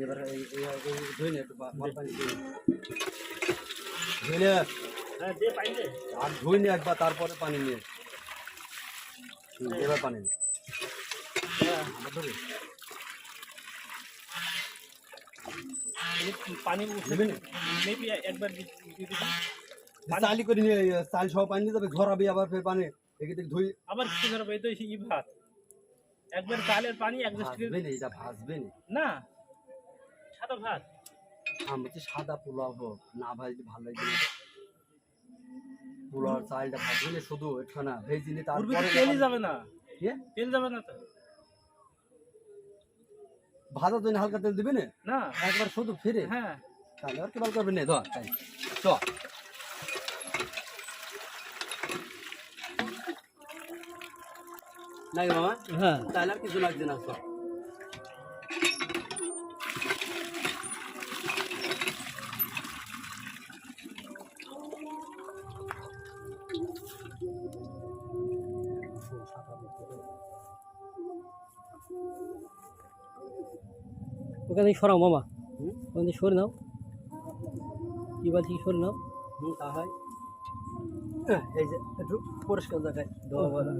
এবার এই ধুই না একটু পানি ধুই না আর ধুই না একবার তারপরে পানি নিয়ে এবার পানি নিয়ে পানি একবার চালি করে নিয়ে চাল সহ পানি নিয়ে যাবে ঝরাবি আবার ফের পানি এদিকে ধুই আবার কি ধরবে এই তো ই ভাত একবার চালের পানি অ্যাডজাস্ট করে এটা ভাজবে না সাদা ভাত আমি বলছি সাদা পোলাও হোক না ভাজলে ভালো লাগবে না পোলাও চালটা ভাজবে শুধু এটা না ভেজিনি তারপরে তেলই যাবে না কি তেল যাবে না তো ভাজার জন্য হালকা তেল দিবে না একবার শুধু ফিরে হ্যাঁ তাহলে আর কেবল করবে না ধর তাই চ নাই মামা হ্যাঁ তাহলে আর কিছু লাগছে না সব ওখানে সরাও মামা ওখানে সরে নাও কি বলছি সরে নাও তা হয় এই যে একটু পরিষ্কার জায়গায় ধোয়া ভালো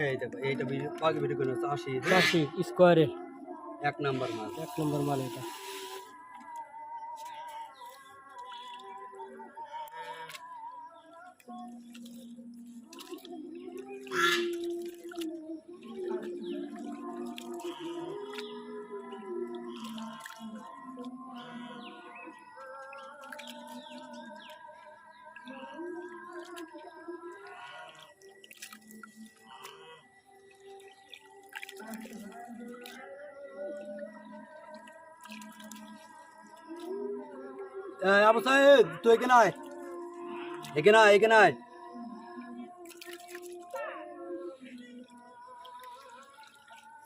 এই দেখো এইটা আগে ভিডিও করে 80 স্কোয়ারের 1 নাম্বার মাল এটা আবু সাহেব তুই এখানে আয় এখানে আয়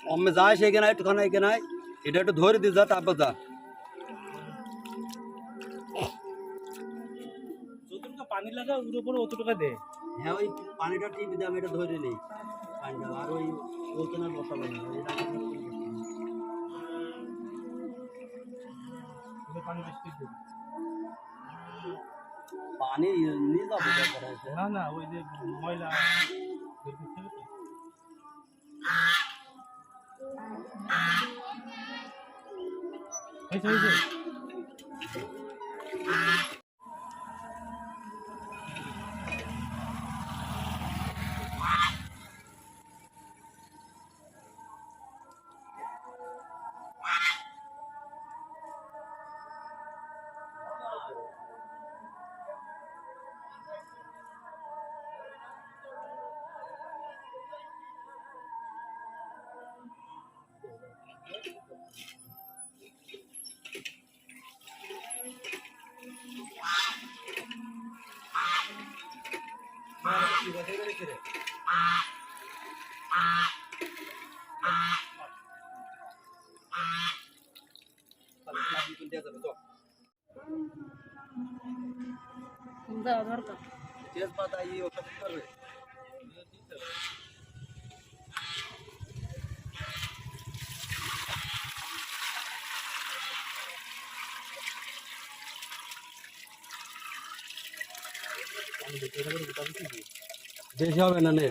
অম্মে যায় সেখানে আয় একটুখানে এখানে আয় এটা একটু ধরে দিয়ে যা তারপর যা যতটুকু পানি লাগা ওর উপরে অতটুকু দে হ্যাঁ ওই পানিটা টিপে দিয়ে আমি এটা ধরে নেই পানিটা আর ওই ওখানে বসাবো না পানি বেশি দিবি পানি নিয়ে যাবো দরকার আছে না না ওই যে ময়লা হয়েছে তেজপাতা ইয়ে ওটা করবে বেশি হবে না নে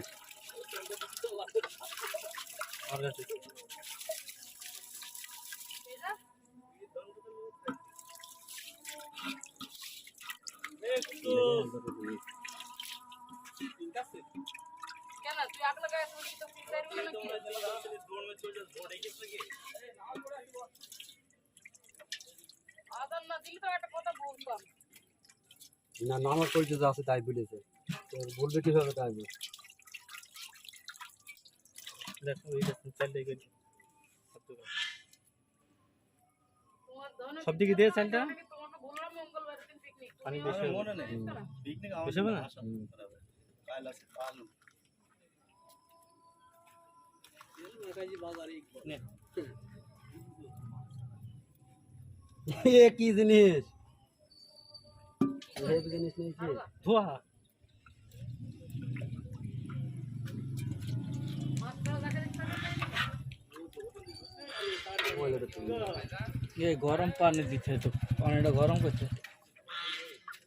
না আমার পরিচয় আছে তাই বলেছে বলবে কিভাবে তাই সব দিকে দিয়ে চালটা পানি বেশি হবে না এ কি জিনিস জিনিস নেই ধোয়া ये गरम पानी दिखे तो पानीটা গরম করতে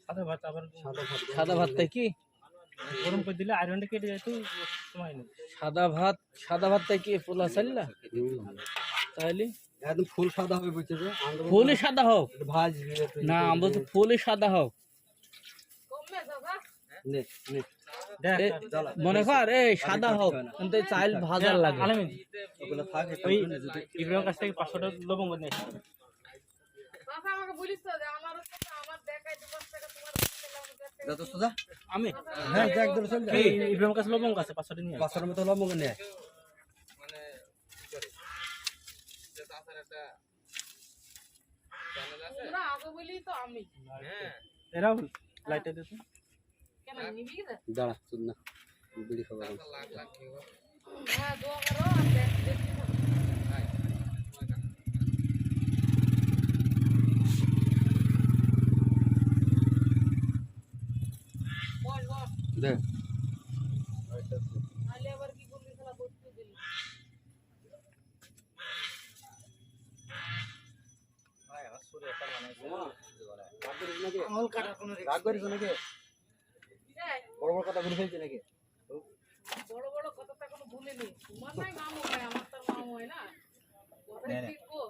সাদা ভাত আবার সাদা ভাত তাই কি গরম করে দিলে আয়রনটা কেটে যায় তো সময় নেই সাদা ভাত তাই কি পোলা চাললা তাহলে একদম ফুল সাদা হবে বুঝছো যে ফুলই সাদা হোক ভাজবি না আমরা তো ফুলই সাদা হোক নে নে মনে কর এই সাদা হোক কিন্তু চাল ভাজার লাগে ওগুলো থাকে ওই ইব্রাহিম কাছ থেকে 500 টাকা লবঙ্গ নিয়ে আসতে বাবা আমাকে বলিস তো যে আমার দেখাই 2 টাকা তোমার যা তো সুদা আমি হ্যাঁ যা একদম চল যা এই ইব্রাহিম কাছে লবঙ্গ আছে 500 টাকা নিয়ে আয়। 500 মতো লবঙ্গ নিয়ে মানে যে তাছার একটা চ্যানেল আছে তোমরা আগে বলি তো আমি হ্যাঁ এরাও লাইটে দিতে কেন নিবি না দাঁড়া শুন না বিড়ি খাবার লাখ লাখ কি হবে হ্যাঁ দোয়া করো আর দেখি বল বল দে আলে আবার কি বললি শালা বস্তু দিলি আমল কাটা কোন রাগ করিস নাকি এই বড় বড় কথা বলে ফেলছিস নাকি বড় বড় কথা তো এখনো ভুলিনি তোমার নাই মামু হয় আমার তো মামু হয় না কথা ঠিক গো